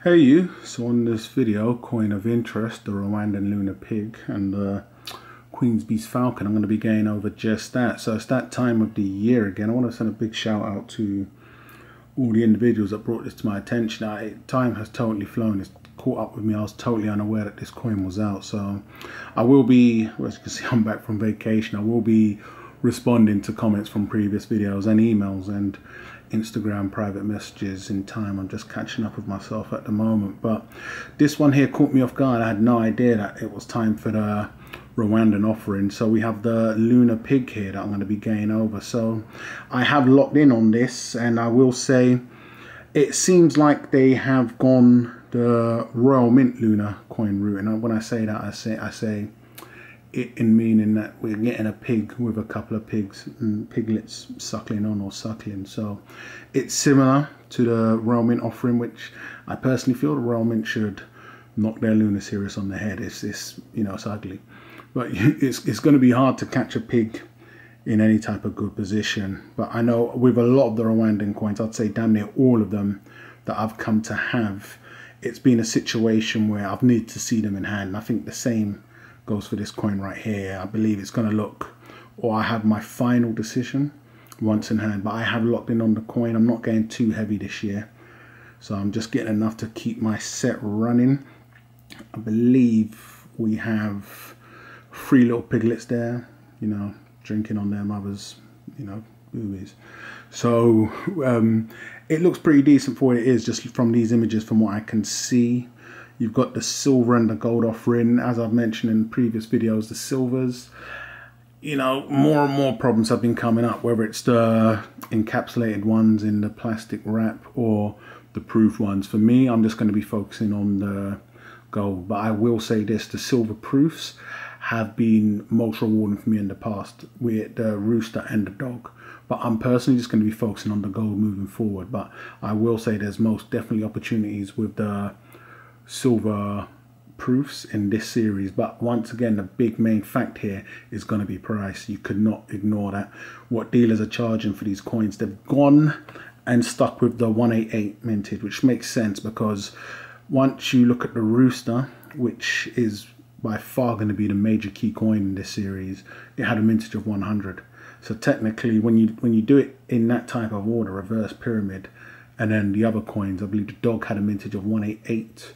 Hey you, so on this video, coin of interest, the Rwanda Lunar pig and the Queen's Beast Falcon, I'm going to be going over just that. So it's that time of the year again. I want to send a big shout out to all the individuals that brought this to my attention. Time has totally flown, it's caught up with me. I was totally unaware that this coin was out. So I will be, well, as you can see, I'm back from vacation. I will be responding to comments from previous videos and emails and Instagram private messages in time. I'm just catching up with myself at the moment, but this one here caught me off guard. I had no idea that it was time for the Rwandan offering. So we have the lunar pig here that I'm going to be going over. So I have locked in on this, and I will say it seems like they have gone the Royal Mint lunar coin route. And when I say that, I say it in meaning that we're getting a pig with a couple of pigs and piglets suckling on or suckling. So it's similar to the Royal Mint offering, which I personally feel the Royal Mint should knock their Lunar series on the head. It's you know, it's ugly, but it's going to be hard to catch a pig in any type of good position. But I know with a lot of the Rwandan coins, I'd say damn near all of them that I've come to have, it's been a situation where I've needed to see them in hand. And I think the same goes for this coin right here. I believe it's going to look, or I have my final decision once in hand, but I have locked in on the coin. I'm not going too heavy this year, so I'm just getting enough to keep my set running. I believe we have 3 little piglets there, you know, drinking on their mother's, you know, boobies. So it looks pretty decent for what it is, just from these images, from what I can see. You've got the silver and the gold offering. As I've mentioned in previous videos, the silvers, you know, more and more problems have been coming up, whether it's the encapsulated ones in the plastic wrap or the proof ones. For me, I'm just going to be focusing on the gold. But I will say this, the silver proofs have been most rewarding for me in the past with the rooster and the dog. But I'm personally just going to be focusing on the gold moving forward. But I will say there's most definitely opportunities with the silver proofs in this series. But once again, the big main fact here is going to be price. You could not ignore that. What dealers are charging for these coins, they've gone and stuck with the 188 mintage, which makes sense because once you look at the rooster, which is by far going to be the major key coin in this series, it had a mintage of 100. So technically, when you do it in that type of order, reverse pyramid, and then the other coins, I believe the dog had a mintage of 188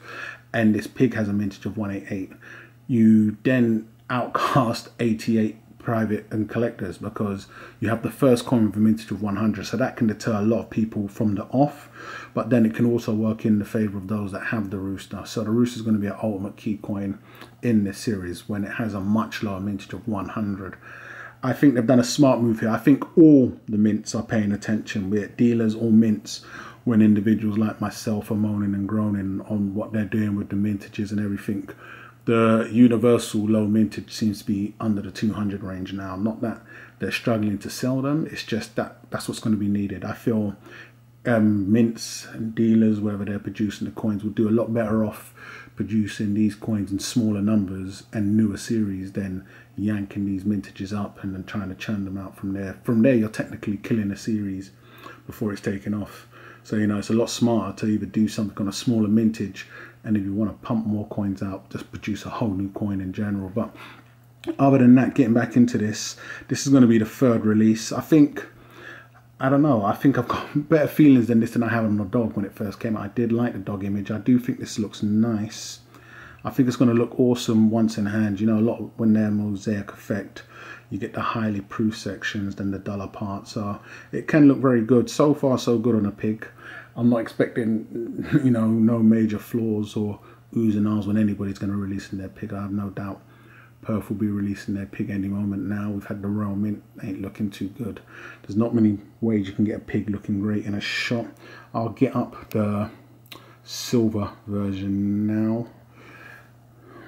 and this pig has a mintage of 188. You then outcast 88 private and collectors because you have the first coin with a mintage of 100. So that can deter a lot of people from the off, but then it can also work in the favor of those that have the rooster. So the rooster is going to be an ultimate key coin in this series when it has a much lower mintage of 100. I think they've done a smart move here. I think all the mints are paying attention, be it dealers or mints, when individuals like myself are moaning and groaning on what they're doing with the mintages and everything. The universal low mintage seems to be under the 200 range now. Not that they're struggling to sell them, it's just that that's what's going to be needed. I feel mints and dealers, whether they're producing the coins, will do a lot better off producing these coins in smaller numbers and newer series than yanking these mintages up and then trying to churn them out from there. From there, you're technically killing a series before it's taken off. So, you know, it's a lot smarter to either do something on a smaller mintage, and if you want to pump more coins out, just produce a whole new coin in general. But other than that, getting back into this is going to be the 3rd release. I think I've got better feelings than this than I had on the dog when it first came out. I did like the dog image. I do think this looks nice. I think it's going to look awesome once in hand. You know, a lot when they're mosaic effect, you get the highly proof sections, then the duller parts. So it can look very good. So far, so good on a pig. I'm not expecting, you know, no major flaws or oohs and ahs when anybody's going to release in their pig. I have no doubt Perth will be releasing their pig any moment now. We've had the Royal Mint, ain't looking too good. There's not many ways you can get a pig looking great in a shot. I'll get up the silver version now.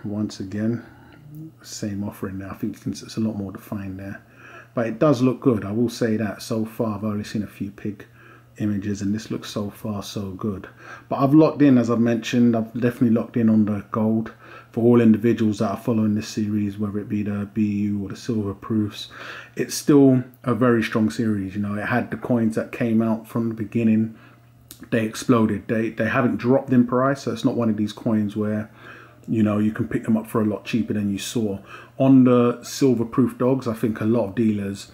Once again, same offering there. I think it's a lot more defined there, but it does look good. I will say that so far I've only seen a few pig images and this looks so far so good. But I've locked in, as I've mentioned, I've definitely locked in on the gold for all individuals that are following this series, whether it be the BU or the silver proofs. It's still a very strong series. You know, it had the coins that came out from the beginning they exploded. They haven't dropped in price, so it's not one of these coins where, you know, you can pick them up for a lot cheaper than you saw. On the silver proof dogs, I think a lot of dealers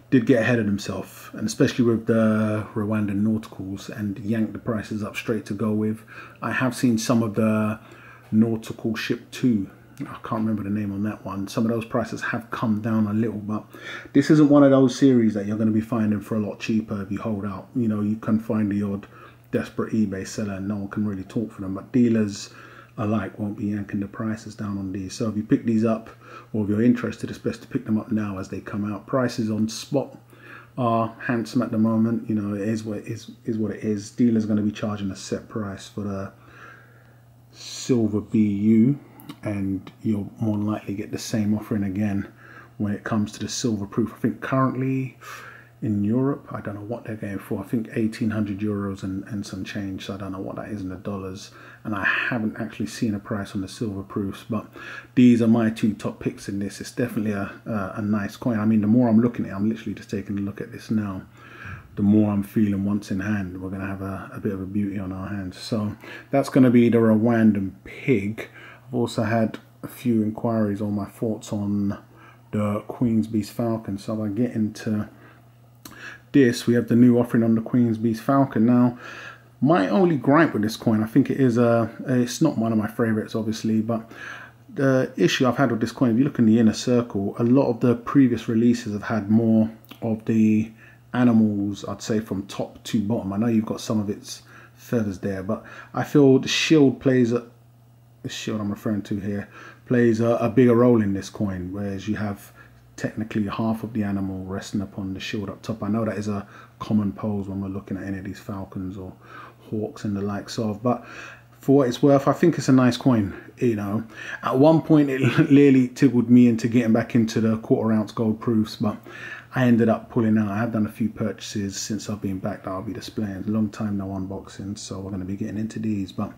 did get ahead of themselves, and especially with the Rwanda nauticals, and yanked the prices up straight to go with. I have seen some of the nautical ship 2, I can't remember the name on that one. Some of those prices have come down a little, but this isn't one of those series that you're going to be finding for a lot cheaper if you hold out. You know, you can find the odd desperate eBay seller and no one can really talk for them, but dealers alike won't be yanking the prices down on these. So if you pick these up, or if you're interested, it's best to pick them up now as they come out. Prices on spot are handsome at the moment. You know, it is what it is. Dealers are going to be charging a set price for the silver BU, and you'll more than likely get the same offering again when it comes to the silver proof. I think currently in Europe, I don't know what they're going for. I think 1,800 euros and some change. So I don't know what that is in the dollars. And I haven't actually seen a price on the silver proofs. But these are my 2 top picks in this. It's definitely a nice coin. I mean, the more I'm looking at it, I'm literally just taking a look at this now, the more I'm feeling once in hand, we're going to have a bit of a beauty on our hands. So that's going to be the Rwandan pig. I've also had a few inquiries on my thoughts on the Queen's Beast Falcon. So if I get into this, we have the new offering on the Queen's Beast Falcon. Now, my only gripe with this coin, I think it is it's not one of my favorites, obviously, but the issue I've had with this coin, if you look in the inner circle, a lot of the previous releases have had more of the animals, I'd say, from top to bottom. I know you've got some of its feathers there, but I feel the shield plays the shield I'm referring to here plays a bigger role in this coin, whereas you have technically half of the animal resting upon the shield up top. I know that is a common pose when we're looking at any of these falcons or hawks and the likes of, but for what it's worth, I think it's a nice coin. You know, at one point it clearly tickled me into getting back into the 1/4 ounce gold proofs, but I ended up pulling out. I have done a few purchases since I've been back that I'll be displaying. Long time no unboxing, so we're going to be getting into these. But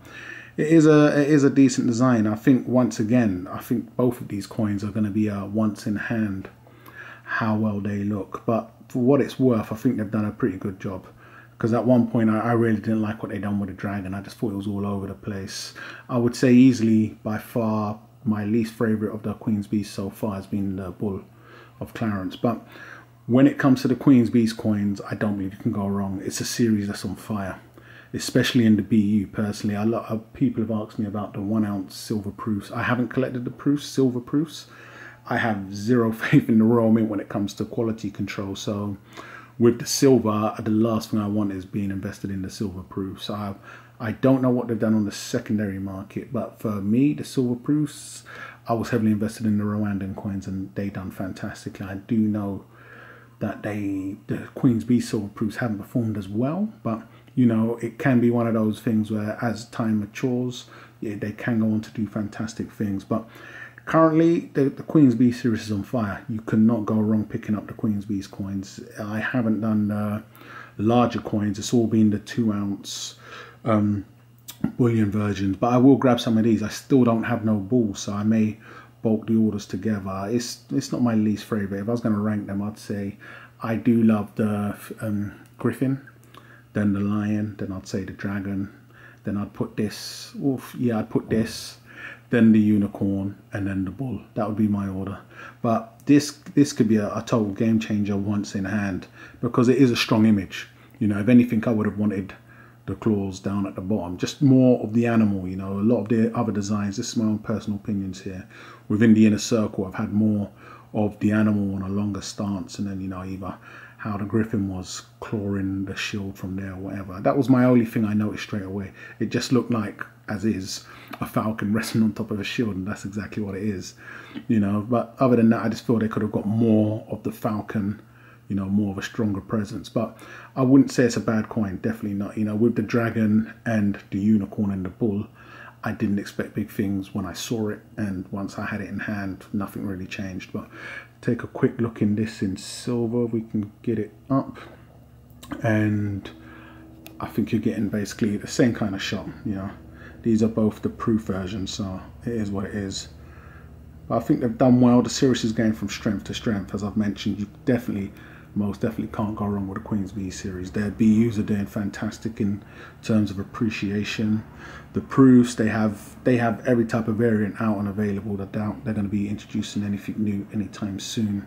it is a decent design. I think once again, I think both of these coins are going to be a once in hand how well they look. But for what it's worth, I think they've done a pretty good job. Because at one point I really didn't like what they done with the dragon. I just thought it was all over the place. I would say easily by far my least favourite of the Queen's Beast so far has been the Bull of Clarence. But when it comes to the Queen's Beast coins, I don't believe you can go wrong. It's a series that's on fire, especially in the BU. Personally, a lot of people have asked me about the 1 ounce silver proofs. I haven't collected the proofs, silver proofs. I have zero faith in the Royal Mint when it comes to quality control. So with the silver, the last thing I want is being invested in the silver proofs. I don't know what they've done on the secondary market, but for me, the silver proofs, I was heavily invested in the Rwandan coins and they done fantastically. I do know that the Queen's Beast silver proofs haven't performed as well, but you know, it can be one of those things where as time matures, yeah, they can go on to do fantastic things. But currently, the Queen's Beast series is on fire. You cannot go wrong picking up the Queen's Beast coins. I haven't done larger coins. It's all been the 2 ounce bullion versions, but I will grab some of these. I still don't have no bulls, so I may bulk the orders together. It's not my least favorite. If I was going to rank them, I'd say I do love the griffin, then the lion, then I'd say the dragon, then I'd put this, I'd put this, then the unicorn, and then the bull. That would be my order. But this could be a total game changer once in hand, because it is a strong image. You know, if anything, I would have wanted the claws down at the bottom, just more of the animal. You know, a lot of the other designs, this is my own personal opinions here, within the inner circle, I've had more of the animal on a longer stance, and then, you know, either how the griffin was clawing the shield from there or whatever. That was my only thing I noticed straight away. It just looked like, as is, a falcon resting on top of a shield, and that's exactly what it is, you know. But other than that, I just feel they could have got more of the falcon, you know, more of a stronger presence. But I wouldn't say it's a bad coin, definitely not. You know, with the dragon and the unicorn and the bull, I didn't expect big things when I saw it, and once I had it in hand, nothing really changed. But take a quick look in this in silver, we can get it up, and I think you're getting basically the same kind of shot. You know, these are both the proof versions, so it is what it is. But I think they've done well. The series is going from strength to strength. As I've mentioned, you definitely most definitely can't go wrong with the Queen's B series. Their BUs are doing fantastic in terms of appreciation. The proofs, they have every type of variant out and available. I doubt they're going to be introducing anything new anytime soon.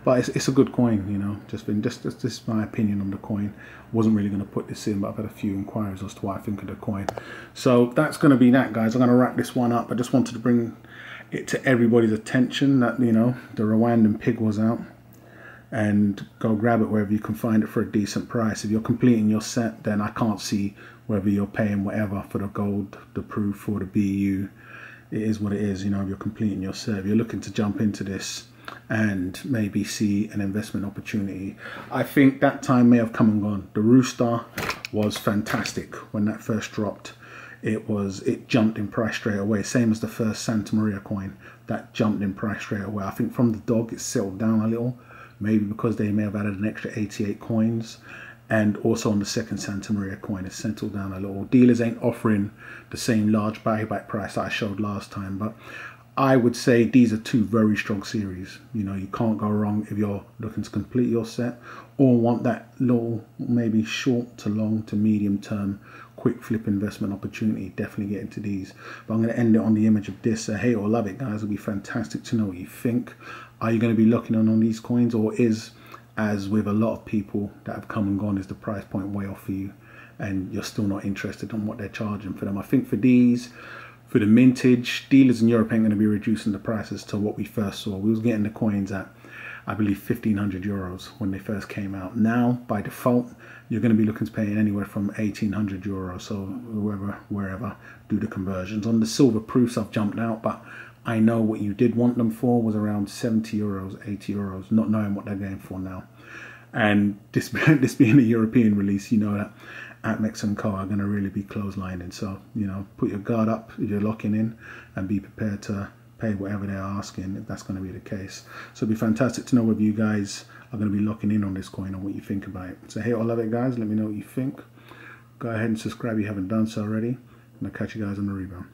But it's a good coin, you know. Just this is my opinion on the coin. Wasn't really going to put this in, but I've had a few inquiries as to what I think of the coin. So that's going to be that, guys. I'm going to wrap this one up. I just wanted to bring it to everybody's attention that, you know, the Rwandan pig was out, and go grab it wherever you can find it for a decent price. If you're completing your set, then I can't see whether you're paying whatever for the gold, the proof, or the BU. It is what it is, you know. If you're completing your set, if you're looking to jump into this and maybe see an investment opportunity, I think that time may have come and gone. The Rooster was fantastic when that first dropped. It jumped in price straight away, same as the first Santa Maria coin. That jumped in price straight away. I think from the dog it settled down a little, maybe because they may have added an extra 88 coins, and also on the second Santa Maria coin it settled down a little. Dealers ain't offering the same large buyback price that I showed last time, but I would say these are two very strong series. You know, you can't go wrong if you're looking to complete your set or want that little, maybe short to long to medium term quick flip investment opportunity. Definitely get into these. But I'm going to end it on the image of this. Hate or love it, guys. It'll be fantastic to know what you think. Are you going to be looking on these coins, or is, as with a lot of people that have come and gone, is the price point way off for you and you're still not interested in what they're charging for them? I think for these, for the mintage, dealers in Europe ain't going to be reducing the prices to what we first saw. We was getting the coins at, I believe, 1,500 euros when they first came out. Now, by default, you're going to be looking to pay anywhere from 1,800 euros. So wherever, do the conversions. On the silver proofs, I've jumped out, but I know what you did want them for was around 70 euros, 80 euros, not knowing what they're going for now. And this being a European release, you know that Atmex and Co are going to really be closelining. So, you know, put your guard up if you're locking in and be prepared to pay whatever they're asking if that's going to be the case. So it'd be fantastic to know whether you guys are going to be locking in on this coin and what you think about it. So hate or love it, guys. Let me know what you think. Go ahead and subscribe if you haven't done so already. And I'll catch you guys on the rebound.